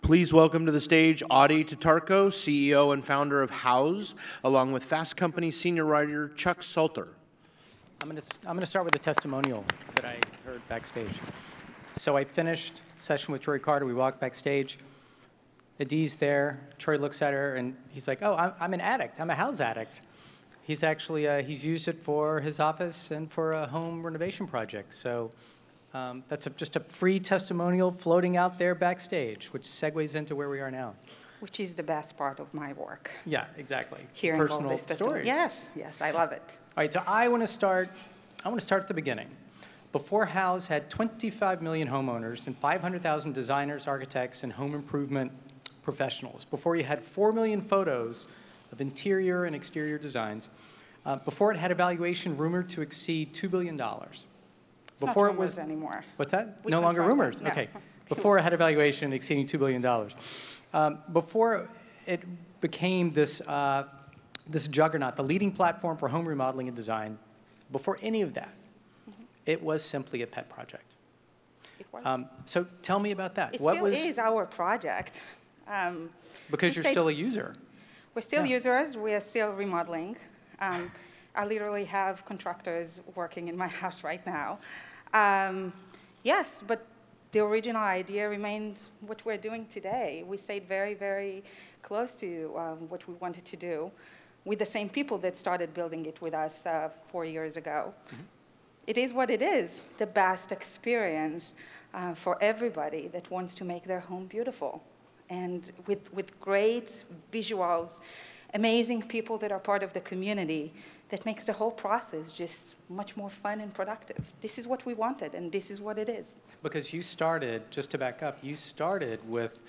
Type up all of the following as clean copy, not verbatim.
Please welcome to the stage Adi Tatarko, CEO and founder of Houzz, along with Fast Company senior writer Chuck Salter. I'm gonna start with a testimonial that I heard backstage. So I finished the session with Troy Carter. We walked backstage. Adi's there. Troy looks at her and he's like, "Oh, I'm an addict. I'm a Houzz addict." He's actually he's used it for his office and for a home renovation project. So that's just a free testimonial floating out there backstage, which segues into where we are now. Which is the best part of my work. Yeah, exactly. Hearing personal all this stories. Yes, yes, I love it. All right, so I want to start at the beginning. Before Houzz had 25 million homeowners and 500,000 designers, architects, and home improvement professionals. Before you had 4 million photos of interior and exterior designs. Before it had a valuation rumored to exceed $2 billion. Before it was anymore. What's that? We no longer rumors. No. Okay. Before it had a valuation exceeding $2 billion. Before it became this this juggernaut, the leading platform for home remodeling and design, before any of that, it was simply a pet project. It was. So tell me about that. It still is our project. Because you're still a user. We're still users. We are still remodeling. I literally have contractors working in my house right now. Yes, but the original idea remains what we're doing today. We stayed very, very close to what we wanted to do with the same people that started building it with us 4 years ago. It is what it is, the best experience for everybody that wants to make their home beautiful. And with great visuals, amazing people that are part of the community, that makes the whole process just much more fun and productive. This is what we wanted, and this is what it is. Because you started, just to back up, you started with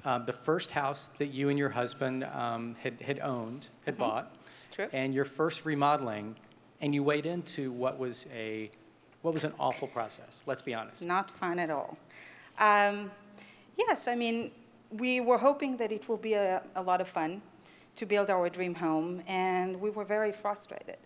the first house that you and your husband had owned, had bought. True. And your first remodeling, and you weighed into what was an awful process, let's be honest. Not fun at all. Yes, I mean, we were hoping that it will be a lot of fun to build our dream home, and we were very frustrated.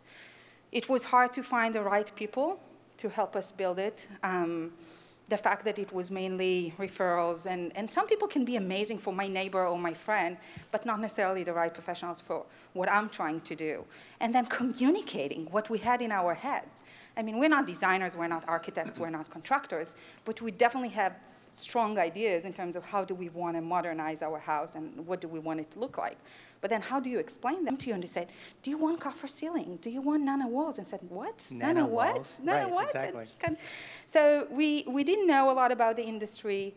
It was hard to find the right people to help us build it. The fact that it was mainly referrals, and some people can be amazing for my neighbor or my friend, but not necessarily the right professionals for what I'm trying to do. And then communicating what we had in our heads. I mean, we're not designers, we're not architects, we're not contractors, but we definitely have strong ideas in terms of how do we want to modernize our house and what do we want it to look like. But then how do you explain them to you? And they said, do you want copper ceiling? Do you want nano walls? And I said, what? Nano what? Walls. Nano right, what? Exactly. So we didn't know a lot about the industry.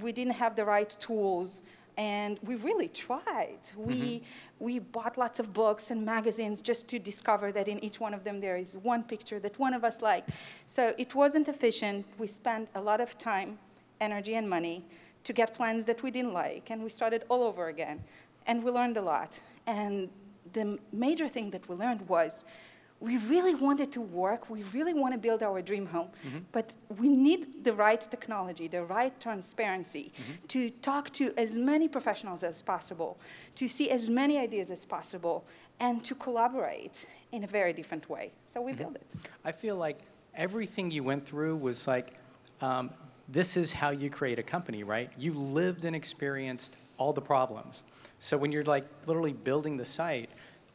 We didn't have the right tools. And we really tried. We bought lots of books and magazines just to discover that in each one of them there is one picture that one of us liked. So it wasn't efficient. We spent a lot of time, energy, and money to get plans that we didn't like. And we started all over again. And we learned a lot. And the major thing that we learned was we really wanted to work. We really want to build our dream home. But we need the right technology, the right transparency to talk to as many professionals as possible, to see as many ideas as possible, and to collaborate in a very different way. So we built it. I feel like everything you went through was like, this is how you create a company, right? You lived and experienced all the problems. So when you're like literally building the site,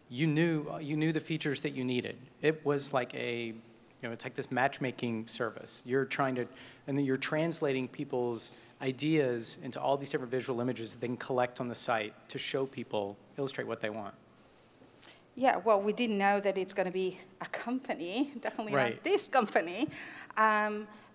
you knew the features that you needed. It was like it's like this matchmaking service. You're trying to, and then you're translating people's ideas into all these different visual images that they can collect on the site to show people, illustrate what they want. Yeah, well, we didn't know that it's going to be a company, definitely not this company.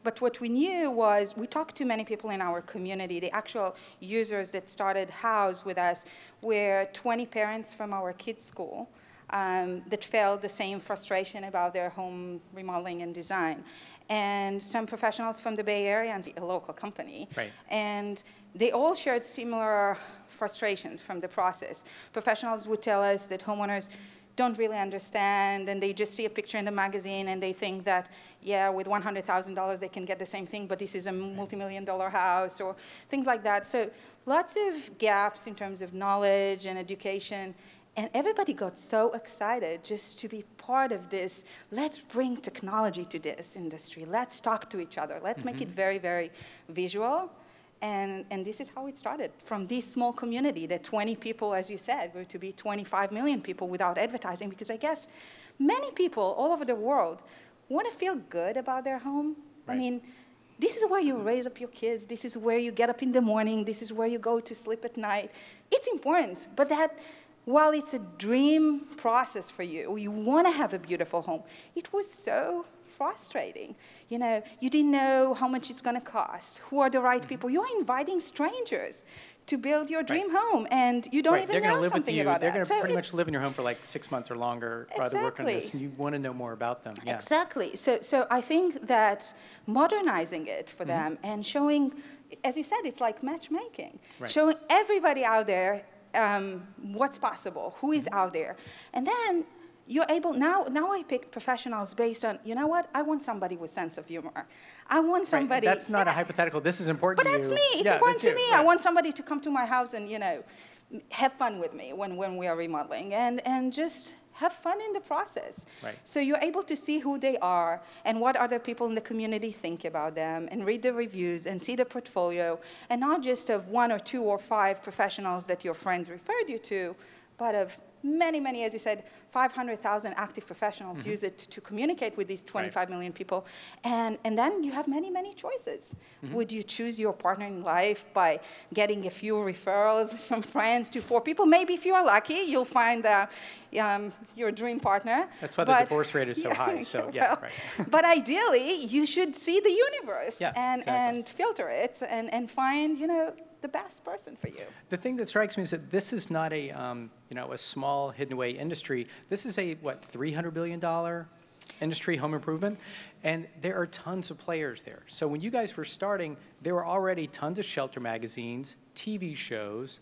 But what we knew was we talked to many people in our community. The actual users that started Houzz with us were 20 parents from our kids' school that felt the same frustration about their home remodeling and design. And some professionals from the Bay Area and a local company. Right. And they all shared similar frustrations from the process. Professionals would tell us that homeowners don't really understand, and they just see a picture in the magazine and they think that, yeah, with $100,000 they can get the same thing, but this is a multi-million-dollar house, or things like that. So lots of gaps in terms of knowledge and education, and everybody got so excited just to be part of this. Let's bring technology to this industry. Let's talk to each other. Let's make it very, very visual. And this is how it started, from this small community, that 20 people, as you said, grew to be 25 million people without advertising, because I guess many people all over the world want to feel good about their home. Right. I mean, this is where you raise up your kids. This is where you get up in the morning. This is where you go to sleep at night. It's important, but that while it's a dream process for you, you want to have a beautiful home, it was so frustrating. You know, you didn't know how much it's going to cost, who are the right people. You're inviting strangers to build your dream home, and you don't even know something about They're that. going to pretty much live in your home for like 6 months or longer while they work on this, Exactly. and you want to know more about them. Yeah. Exactly. So I think that modernizing it for them and showing, as you said, it's like matchmaking. Right. Showing everybody out there what's possible, who is out there. And then you're able, now I pick professionals based on, you know what, I want somebody with sense of humor. I want somebody. Right. That's not a hypothetical. This is important But to you. that's me. It's important to me. I want somebody to come to my house and, you know, have fun with me when we are remodeling and just have fun in the process. Right. So you're able to see who they are and what other people in the community think about them, and read the reviews and see the portfolio, and not just of 1 or 2 or 5 professionals that your friends referred you to, but of many, many, as you said, 500,000 active professionals use it to communicate with these 25 million people. And then you have many, many choices. Would you choose your partner in life by getting a few referrals from friends to 4 people? Maybe if you're lucky, you'll find your dream partner. That's why the divorce rate is so high. So, yeah, well, right. But ideally, you should see the universe exactly. and filter it and find, you know, the best person for you. The thing that strikes me is that this is not a, you know, a small hidden away industry. This is a, what, $300 billion industry, home improvement, and there are tons of players there. So when you guys were starting, there were already tons of shelter magazines, TV shows,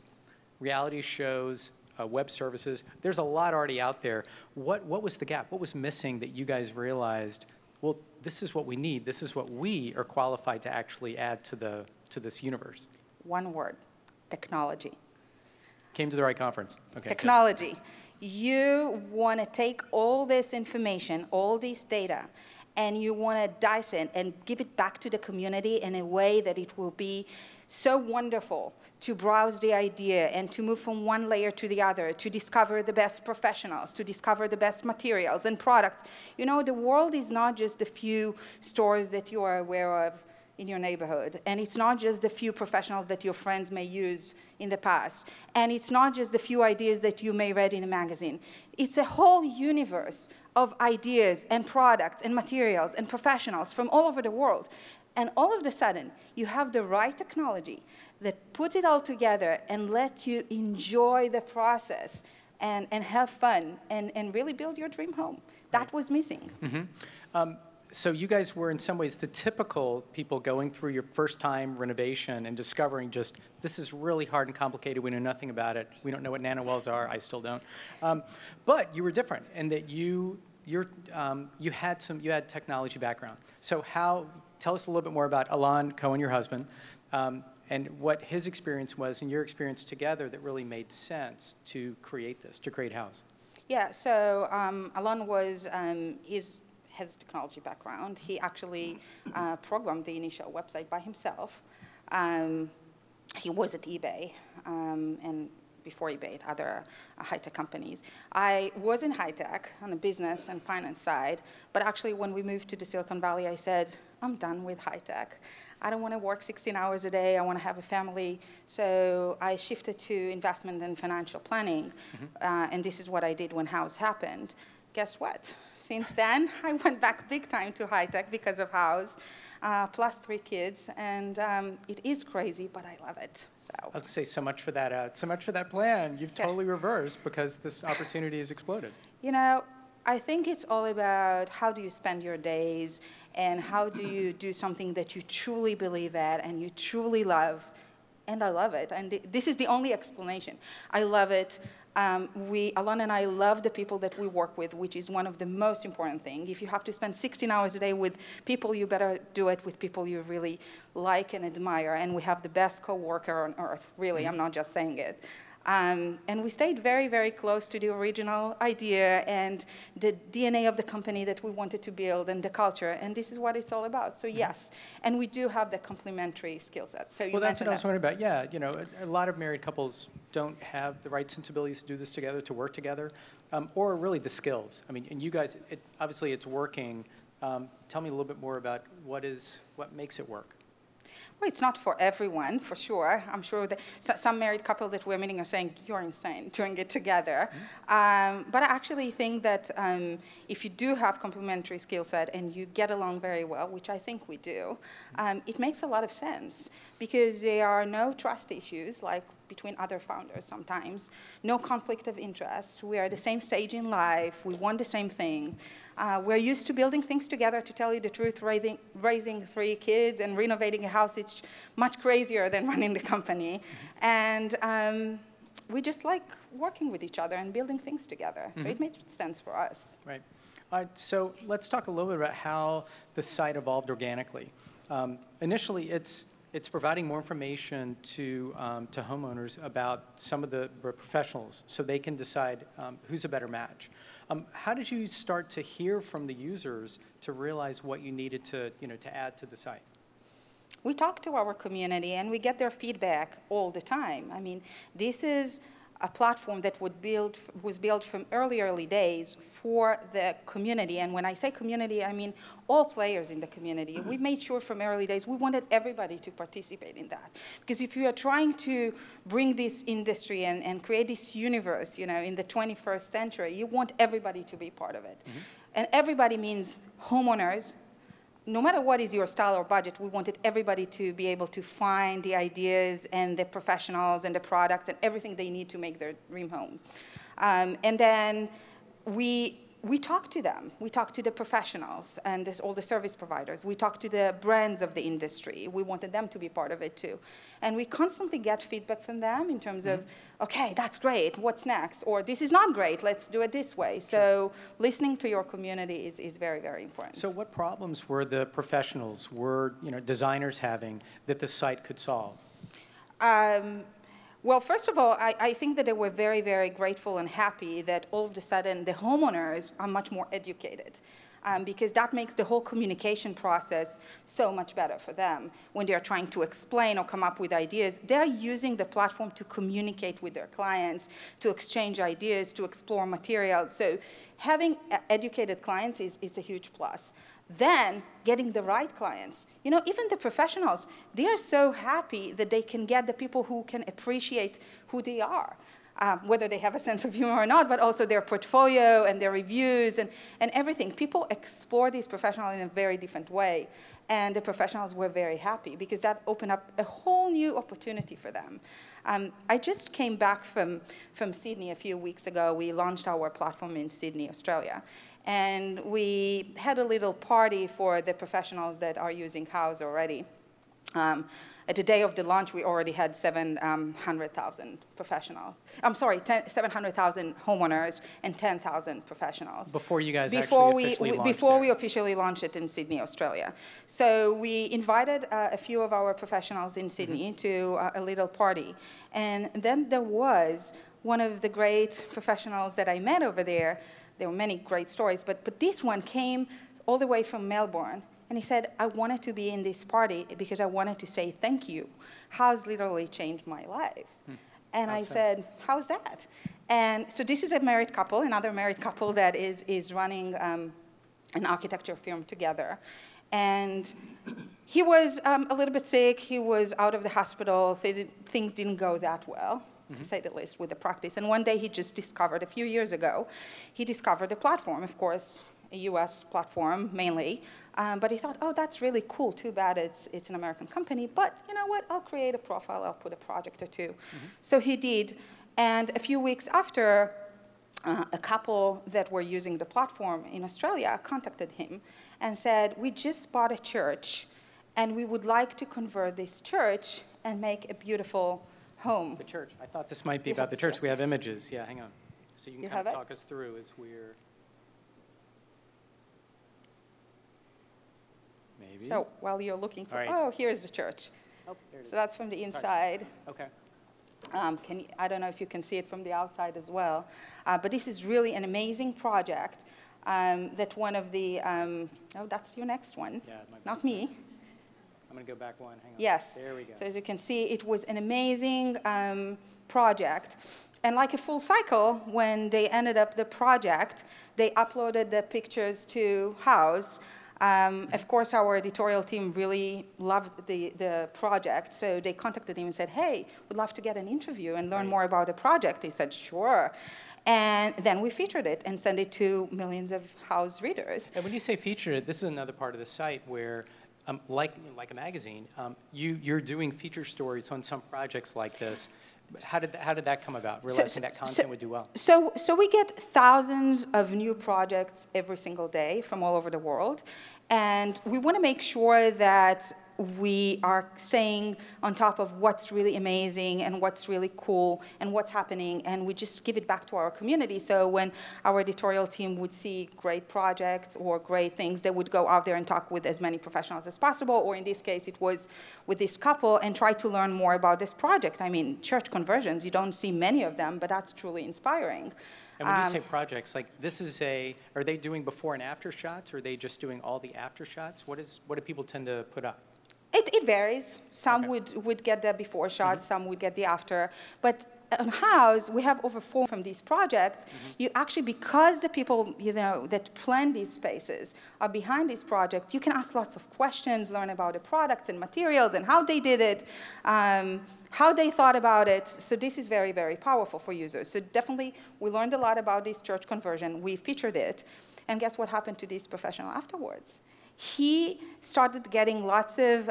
reality shows, web services. There's a lot already out there. What was the gap? What was missing that you guys realized, well, this is what we need. This is what we are qualified to actually add to this universe? One word: technology. Came to the right conference. Okay. Technology. You want to take all this information, all this data, and you want to dice it and give it back to the community in a way that it will be so wonderful to browse the idea and to move from one layer to the other, to discover the best professionals, to discover the best materials and products. You know, the world is not just a few stores that you are aware of in your neighborhood. And it's not just the few professionals that your friends may use in the past. And it's not just the few ideas that you may read in a magazine. It's a whole universe of ideas and products and materials and professionals from all over the world. And all of a sudden, you have the right technology that puts it all together and lets you enjoy the process and have fun and really build your dream home. That was missing. So you guys were in some ways the typical people going through your first time renovation and discovering just, this is really hard and complicated, we know nothing about it, we don't know what nanowells are, I still don't. But you were different in that you had technology background. So tell us a little bit more about Alan Cohen, your husband, and what his experience was and your experience together that really made sense to create Houzz. Yeah, so Alan has a technology background. He actually programmed the initial website by himself. He was at eBay, and before eBay at other high-tech companies. I was in high-tech on the business and finance side, but actually when we moved to the Silicon Valley, I said, I'm done with high-tech. I don't want to work 16 hours a day. I want to have a family. So I shifted to investment and financial planning, and this is what I did when Houzz happened. Guess what? Since then, I went back big time to high-tech because of Houzz, plus 3 kids, and it is crazy, but I love it. So I was going to say, so much for that plan. You've totally reversed because this opportunity has exploded. You know, I think it's all about how do you spend your days and how do you do something that you truly believe at and you truly love. And I love it. And this is the only explanation. I love it. Alan and I love the people that we work with, which is one of the most important things. If you have to spend 16 hours a day with people, you better do it with people you really like and admire. And we have the best coworker on earth, really. I'm not just saying it. And we stayed very, very close to the original idea and the DNA of the company that we wanted to build and the culture. And this is what it's all about. So yes, and we do have the complementary skill sets. So you Well, that's what mentioned I was wondering about. Yeah, you know, a lot of married couples don't have the right sensibilities to do this together, to work together, or really the skills. I mean, and you guys, obviously it's working. Tell me a little bit more about what makes it work. Well, it's not for everyone, for sure. I'm sure that some married couple that we're meeting are saying, you're insane doing it together. But I actually think that if you do have complementary skill set and you get along very well, which I think we do, it makes a lot of sense because there are no trust issues like between other founders sometimes, no conflict of interest. We are at the same stage in life. We want the same thing. We're used to building things together, to tell you the truth, raising 3 kids and renovating a house. It's much crazier than running the company. And we just like working with each other and building things together. So it made sense for us. Right. All right, so let's talk a little bit about how the site evolved organically. Initially, it's providing more information to homeowners about some of the professionals so they can decide who's a better match. How did you start to hear from the users to realize what you needed to add to the site? We talk to our community and we get their feedback all the time. I mean, this is a platform that was built from early days for the community. And when I say community, I mean all players in the community. We made sure from early days we wanted everybody to participate in that. Because if you are trying to bring this industry and create this universe, in the 21st century, you want everybody to be part of it. And everybody means homeowners. No matter what is your style or budget, we wanted everybody to be able to find the ideas and the professionals and the products and everything they need to make their dream home. And then we talk to them. We talk to the professionals and all the service providers. We talk to the brands of the industry. We wanted them to be part of it too. And we constantly get feedback from them in terms of, okay, that's great, what's next? Or this is not great, let's do it this way. So listening to your community is very, very important. So what problems were the professionals, designers having that the site could solve? Well, first of all, I think that they were very, very grateful and happy that all of a sudden the homeowners are much more educated because that makes the whole communication process so much better for them. When they're trying to explain or come up with ideas, they're using the platform to communicate with their clients, to exchange ideas, to explore materials. So having educated clients is a huge plus. Then getting the right clients. Even the professionals, they are so happy that they can get the people who can appreciate who they are, whether they have a sense of humor or not, but also their portfolio and their reviews and everything. People explore these professionals in a very different way. And the professionals were very happy because that opened up a whole new opportunity for them. I just came back from Sydney a few weeks ago. We launched our platform in Sydney, Australia. And we had a little party for the professionals that are using Houzz already. At the day of the launch, we already had 700,000 professionals. 700,000 homeowners and 10,000 professionals. Before you guys Before we officially launched it in Sydney, Australia. So we invited a few of our professionals in Sydney to a little party. And then there was one of the great professionals that I met over there. There were many great stories, but this one came all the way from Melbourne. And he said, I wanted to be in this party because I wanted to say thank you. Houzz literally changed my life. And I said, how's that? And so this is a married couple, another married couple that is running an architecture firm together. And he was a little bit sick. He was out of the hospital. Things didn't go that well, to say the least, with the practice. And one day he just discovered, a few years ago, he discovered a platform, of course, a US platform mainly. But he thought, oh, that's really cool. Too bad it's an American company. But you know what? I'll create a profile. I'll put a project or two. So he did. And a few weeks after, a couple that were using the platform in Australia contacted him and said, we just bought a church, and we would like to convert this church and make a beautiful home. The church. I thought this might be about the church. We have images. Yeah, hang on. So you can kind of talk us through as we're... Maybe. So while you're looking for, right. oh, here's the church. Oh, there it is. So that's from the inside. Okay. I don't know if you can see it from the outside as well, but this is really an amazing project that one of the, oh, that's your next one, Yeah, not me. I'm going to go back one. Hang on. Yes. There we go. So as you can see, it was an amazing project. And like a full cycle, when they ended up the project, they uploaded the pictures to Houzz. Of course, our editorial team really loved the project, so they contacted him and said, hey, we'd love to get an interview and learn more about the project. He said, sure. And then we featured it and sent it to millions of Houzz readers. And when you say featured it, this is another part of the site where, like a magazine, you're doing feature stories on some projects like this. How did that come about, realizing that content would do well? So we get thousands of new projects every single day from all over the world. And we want to make sure that we are staying on top of what's really amazing and what's really cool and what's happening, and we just give it back to our community. So when our editorial team would see great projects or great things, they would go out there and talk with as many professionals as possible, or in this case, it was with this couple, and try to learn more about this project. I mean, church conversions, you don't see many of them, but that's truly inspiring. And when you say projects, like this is are they doing before and after shots, or are they just doing all the after shots? What do people tend to put up? It varies. Some would get the before shots, some would get the after. But on Houzz, we have over 4 from these projects. You actually, because the people that plan these spaces are behind this project, you can ask lots of questions, learn about the products and materials and how they did it, how they thought about it. So this is very, very powerful for users. So definitely, we learned a lot about this church conversion. We featured it. And guess what happened to this professional afterwards? He started getting lots of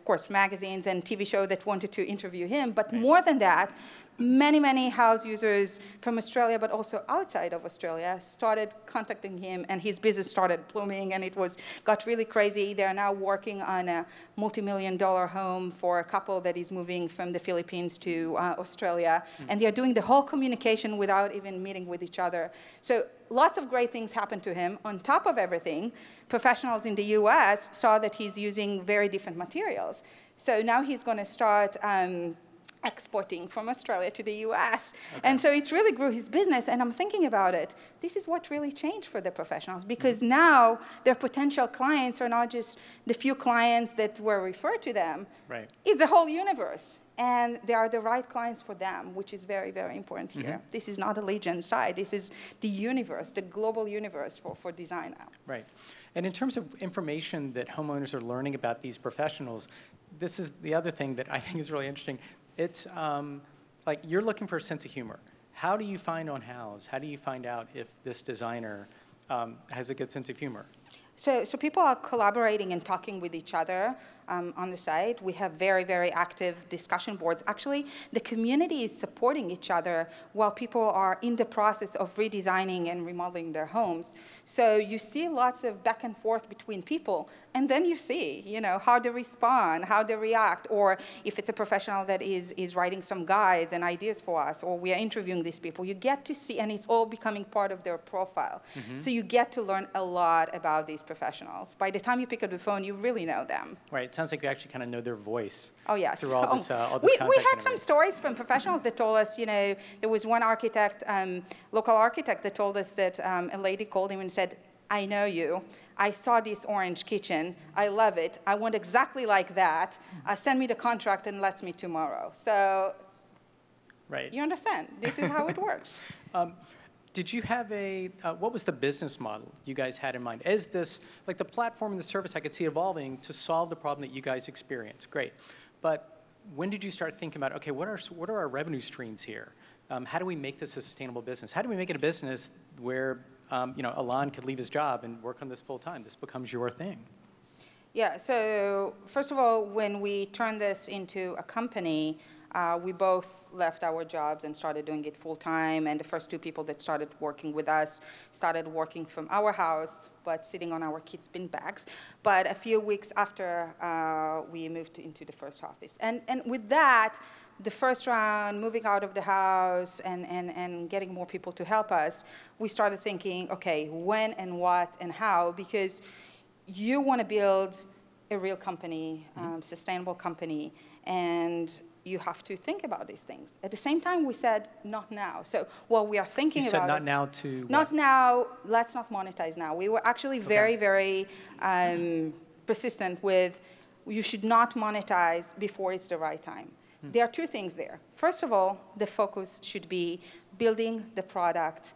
course, magazines and TV shows that wanted to interview him. But more than that, many, many Houzz users from Australia, but also outside of Australia, started contacting him, and his business started blooming, and it got really crazy. They're now working on a multi-million-dollar home for a couple that is moving from the Philippines to Australia, and they're doing the whole communication without even meeting with each other. So lots of great things happened to him. On top of everything, professionals in the US saw that he's using very different materials. So now he's going to start exporting from Australia to the US. And so it really grew his business, and I'm thinking about it. This is what really changed for the professionals, because now their potential clients are not just the few clients that were referred to them. It's the whole universe. And they are the right clients for them, which is very, very important here. This is not a Legion side. This is the universe, the global universe for design now. Right. And in terms of information that homeowners are learning about these professionals, this is the other thing that I think is really interesting. It's like you're looking for a sense of humor. How do you find on Houzz? How do you find out if this designer has a good sense of humor? So people are collaborating and talking with each other on the site. We have very, very active discussion boards. Actually, the community is supporting each other while people are in the process of redesigning and remodeling their homes. So you see lots of back and forth between people, and then you see, how they respond, how they react, or if it's a professional that is writing some guides and ideas for us, or we are interviewing these people, you get to see, and it's all becoming part of their profile. So you get to learn a lot about these professionals. By the time you pick up the phone, you really know them. Right. It sounds like you actually kind of know their voice. Oh, yes. Through all this, we had some stories from professionals that told us, there was one architect, local architect, that told us that a lady called him and said, I know you. I saw this orange kitchen. I love it. I want exactly like that. Send me the contract and let's meet tomorrow. So you understand. This is how it works. Did you have what was the business model you guys had in mind? Is this, like the platform and the service, I could see evolving to solve the problem that you guys experience. Great. But when did you start thinking about, okay, what are our revenue streams here? How do we make this a sustainable business? How do we make it a business where Alan could leave his job and work on this full time? This becomes your thing. Yeah, so first of all, when we turned this into a company, we both left our jobs and started doing it full time. And the first 2 people that started working with us started working from our house, but sitting on our kids' bin bags. But a few weeks after, we moved into the first office. And with that, the first round, moving out of the house and getting more people to help us, we started thinking, okay, when and what and how, because you want to build a real company, sustainable company, and you have to think about these things. At the same time, we said, not now. So while we are thinking You about said not it, now to not what? now, let's not monetize now. We were actually very, very persistent with, you should not monetize before it's the right time. There are two things there. First of all, the focus should be building the product,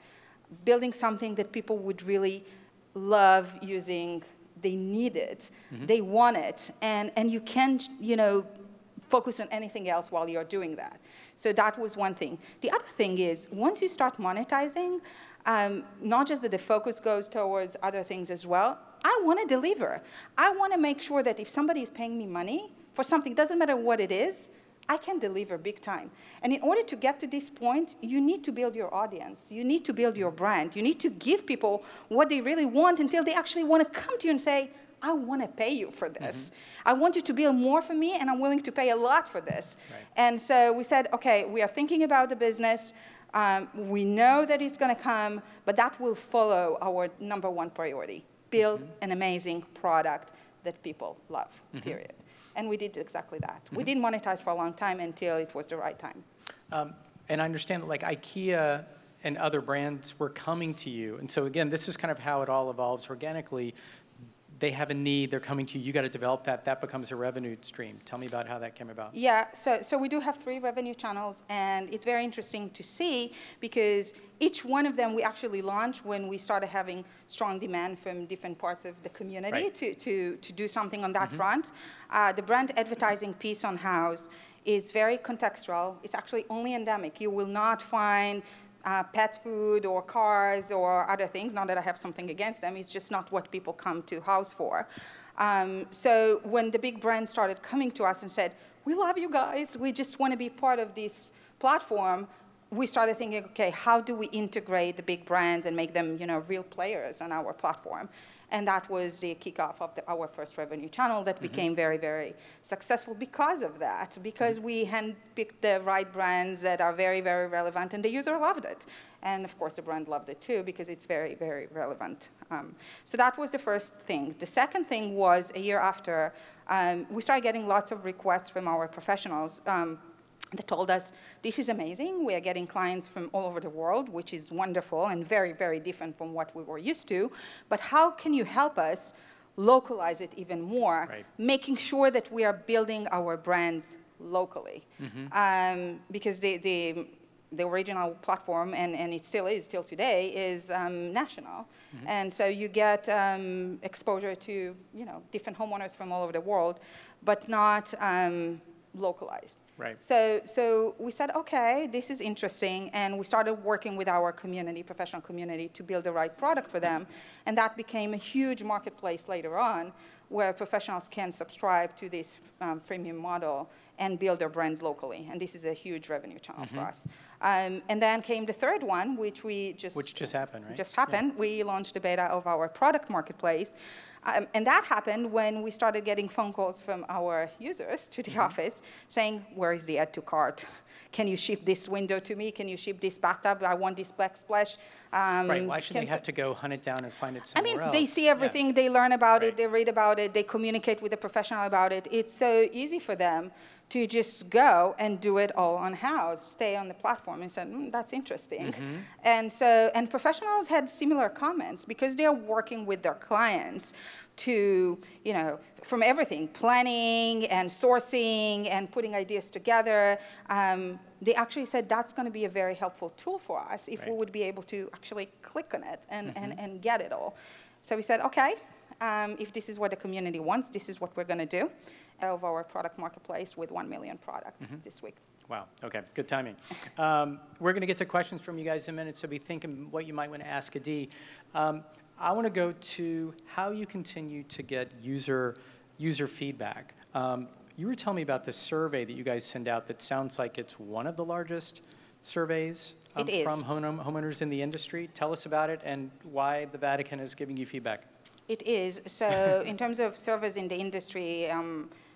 building something that people would really love using. They need it, they want it, and you can't, focus on anything else while you're doing that. So that was one thing. The other thing is, once you start monetizing, not just that the focus goes towards other things as well, I want to deliver. I want to make sure that if somebody is paying me money for something, doesn't matter what it is, I can deliver big time. And in order to get to this point, you need to build your audience. You need to build your brand. You need to give people what they really want until they actually want to come to you and say, I want to pay you for this. I want you to build more for me, and I'm willing to pay a lot for this. Right. And so we said, OK, we are thinking about the business. We know that it's going to come, but that will follow our #1 priority. Build an amazing product that people love, period. And we did exactly that. We didn't monetize for a long time until it was the right time. And I understand that like IKEA and other brands were coming to you. And so again, this is kind of how it all evolves organically. They have a need, they're coming to you, you got to develop that, that becomes a revenue stream. Tell me about how that came about. Yeah, so we do have 3 revenue channels, and it's very interesting to see because each one of them we actually launched when we started having strong demand from different parts of the community to do something on that front. The brand advertising piece on Houzz is very contextual. It's actually only endemic. You will not find pet food or cars or other things. Not that I have something against them. It's just not what people come to Houzz for. So when the big brands started coming to us and said, we love you guys, we just want to be part of this platform, we started thinking, OK, how do we integrate the big brands and make them real players on our platform? And that was the kickoff of our first revenue channel that became very, very successful because of that, because we handpicked the right brands that are very, very relevant, and the user loved it. And of course, the brand loved it too, because it's very, very relevant. So that was the first thing. The second thing was a year after, we started getting lots of requests from our professionals that told us, this is amazing. We are getting clients from all over the world, which is wonderful and very, very different from what we were used to. But how can you help us localize it even more, making sure that we are building our brands locally? Because the original platform, and it still is till today, is national. And so you get exposure to different homeowners from all over the world, but not localized. Right. So we said, OK, this is interesting. And we started working with our community, professional community, to build the right product for them. And that became a huge marketplace later on, where professionals can subscribe to this freemium model and build their brands locally. And this is a huge revenue channel for us. And then came the third one, which just happened, right? Just happened. Yeah. We launched the beta of our product marketplace. And that happened when we started getting phone calls from our users to the office saying, where is the add to cart? Can you ship this window to me? Can you ship this bathtub? I want this backsplash. Right, why should they have to go hunt it down and find it somewhere else? They see everything, they learn about it, they read about it, they communicate with the professional about it. It's so easy for them to just go and do it all on Houzz, stay on the platform, and said, that's interesting. And professionals had similar comments because they're working with their clients to, from everything, planning and sourcing and putting ideas together. They actually said that's going to be a very helpful tool for us if we would be able to actually click on it and get it all. So we said, OK, if this is what the community wants, this is what we're going to do. Of our product marketplace with 1 million products this week. Wow, OK, good timing. We're going to get to questions from you guys in a minute, so be thinking what you might want to ask Adi. I want to go to how you continue to get user feedback. You were telling me about the survey that you guys send out that sounds like it's one of the largest surveys from homeowners in the industry. Tell us about it and why the Vatican is giving you feedback. It is. So in terms of surveys in the industry,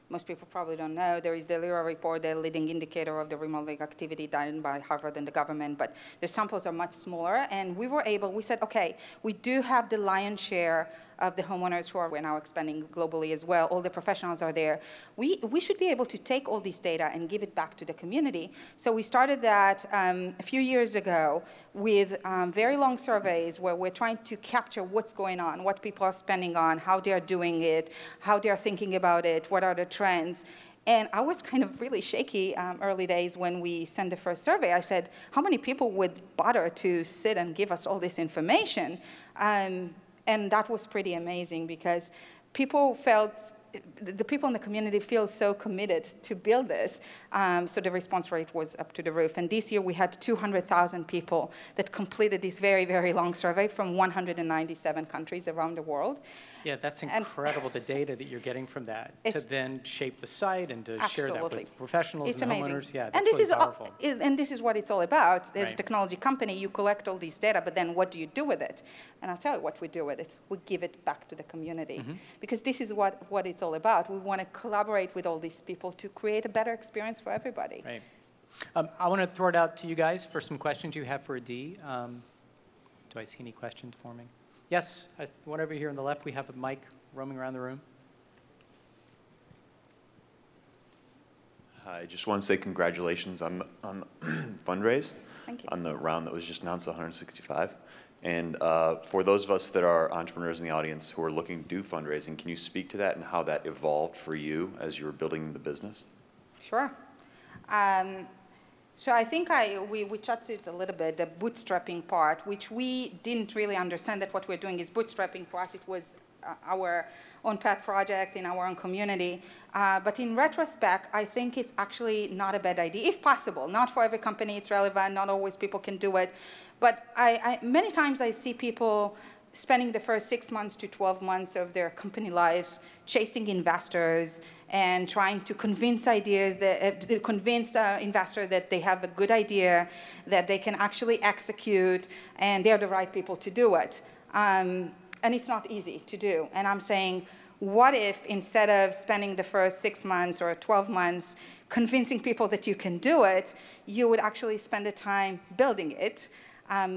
most people probably don't know, there is the LIRA report, the leading indicator of the remodeling activity done by Harvard and the government, but the samples are much smaller. And we said, OK, we do have the lion's share of the homeowners who are, we're now expanding globally as well. All the professionals are there. We should be able to take all this data and give it back to the community. So we started that a few years ago with very long surveys where we're trying to capture what's going on, what people are spending on, how they're doing it, how they're thinking about it, what are the trends. And I was kind of really shaky early days when we sent the first survey. I said, how many people would bother to sit and give us all this information? And that was pretty amazing because people felt, the people in the community feel so committed to build this. So the response rate was up to the roof. And this year we had 200,000 people that completed this very, very long survey from 197 countries around the world. Yeah, that's incredible, the data that you're getting from that, to then shape the site and to share that with professionals and homeowners. Yeah, that's really powerful. And this is what it's all about. As a technology company, you collect all this data, but then what do you do with it? And I'll tell you what we do with it. We give it back to the community. Because this is what it's all about. We want to collaborate with all these people to create a better experience for everybody. Right. I want to throw it out to you guys for some questions you have for Adi. Do I see any questions for me? Yes, one over here on the left, we have a mic roaming around the room. I just want to say congratulations on the fundraise. Thank you. On the round that was just announced, 165. And for those of us that are entrepreneurs in the audience who are looking to do fundraising, can you speak to that and how that evolved for you as you were building the business? Sure. So I think we chatted a little bit, the bootstrapping part, which we didn't really understand that what we're doing is bootstrapping. For us, it was our own pet project in our own community. But in retrospect, I think it's actually not a bad idea, if possible. Not for every company it's relevant, not always people can do it. But many times I see people spending the first 6 months to 12 months of their company lives chasing investors and trying to convince the investor that they have a good idea, that they can actually execute, and they're the right people to do it. And it's not easy to do. And I'm saying, what if instead of spending the first 6 months or 12 months convincing people that you can do it, you would actually spend the time building it,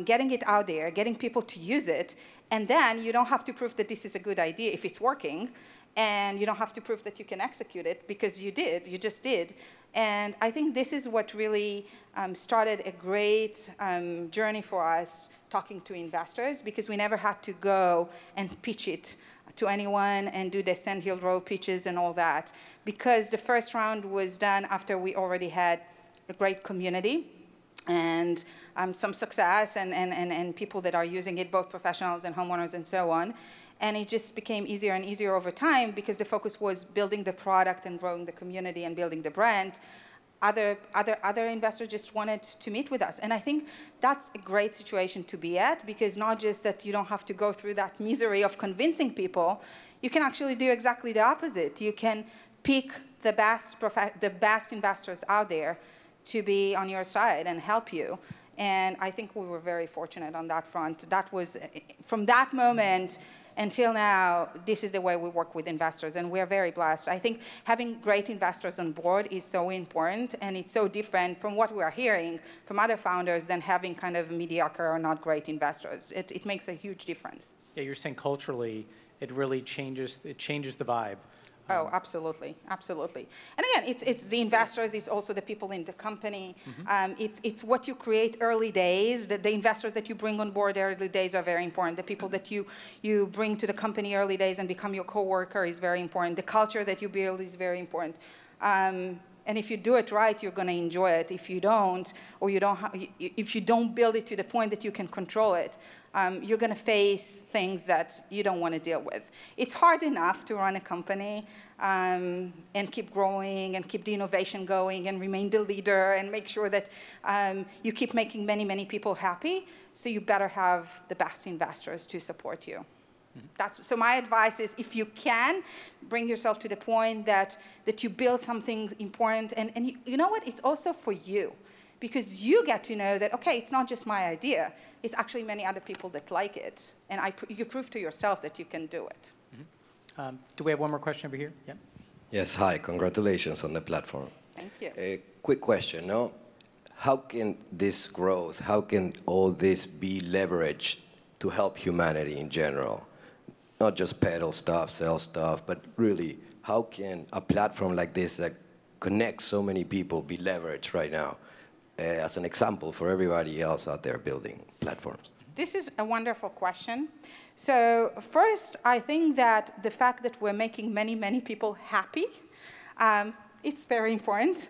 getting it out there, getting people to use it, and then you don't have to prove that this is a good idea if it's working, and you don't have to prove that you can execute it because you just did. And I think this is what really started a great journey for us talking to investors, because we never had to go and pitch it to anyone and do the Sand Hill Road pitches and all that, because the first round was done after we already had a great community and some success and people that are using it, both professionals and homeowners and so on. And it just became easier and easier over time because the focus was building the product and growing the community and building the brand. Other investors just wanted to meet with us. And I think that's a great situation to be at, because not just that you don't have to go through that misery of convincing people, you can actually do exactly the opposite. You can pick the best investors out there to be on your side and help you. And I think we were very fortunate on that front. That was, from that moment until now, this is the way we work with investors, and we are very blessed. I think having great investors on board is so important, and it's so different from what we are hearing from other founders than having kind of mediocre or not great investors. It makes a huge difference. Yeah, you're saying culturally, it really changes the vibe. Oh, absolutely, absolutely. And again, it's the investors, it's also the people in the company. It's what you create early days. The investors that you bring on board early days are very important. The people that you bring to the company early days and become your coworker is very important. The culture that you build is very important. And if you do it right, you're going to enjoy it. If you don't, or if you don't build it to the point that you can control it, you're going to face things that you don't want to deal with. It's hard enough to run a company and keep growing and keep the innovation going and remain the leader and make sure that you keep making many, many people happy. So you better have the best investors to support you. So my advice is, if you can, bring yourself to the point that you build something important. And you know what? It's also for you. Because you get to know that, okay, it's not just my idea. It's actually many other people that like it. And you prove to yourself that you can do it. Do we have one more question over here? Yeah. Yes, hi. Congratulations on the platform. Thank you. A quick question, no? How can this growth, how can all this be leveraged to help humanity in general? not just peddle stuff, sell stuff, but really, how can a platform like this that connects so many people be leveraged right now as an example for everybody else out there building platforms? This is a wonderful question. So first, I think that the fact that we're making many, many people happy, it's very important.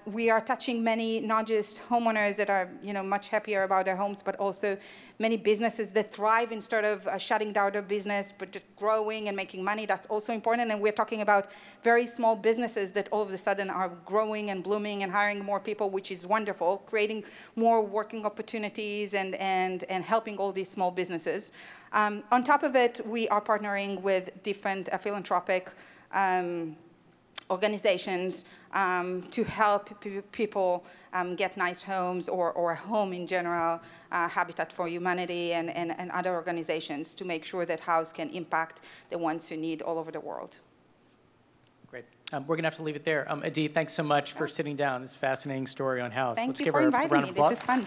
We are touching many, not just homeowners that are much happier about their homes, but also many businesses that thrive instead of shutting down their business, but just growing and making money. That's also important. And we're talking about very small businesses that all of a sudden are growing and blooming and hiring more people, which is wonderful, creating more working opportunities and helping all these small businesses. On top of it, we are partnering with different philanthropic organizations to help people get nice homes or a home in general, Habitat for Humanity and other organizations to make sure that Houzz can impact the ones who need all over the world. Great. We're going to have to leave it there. Adi, thanks so much for sitting down. This fascinating story on Houzz. Thank Let's you give for her a inviting round me. of applause. This is fun.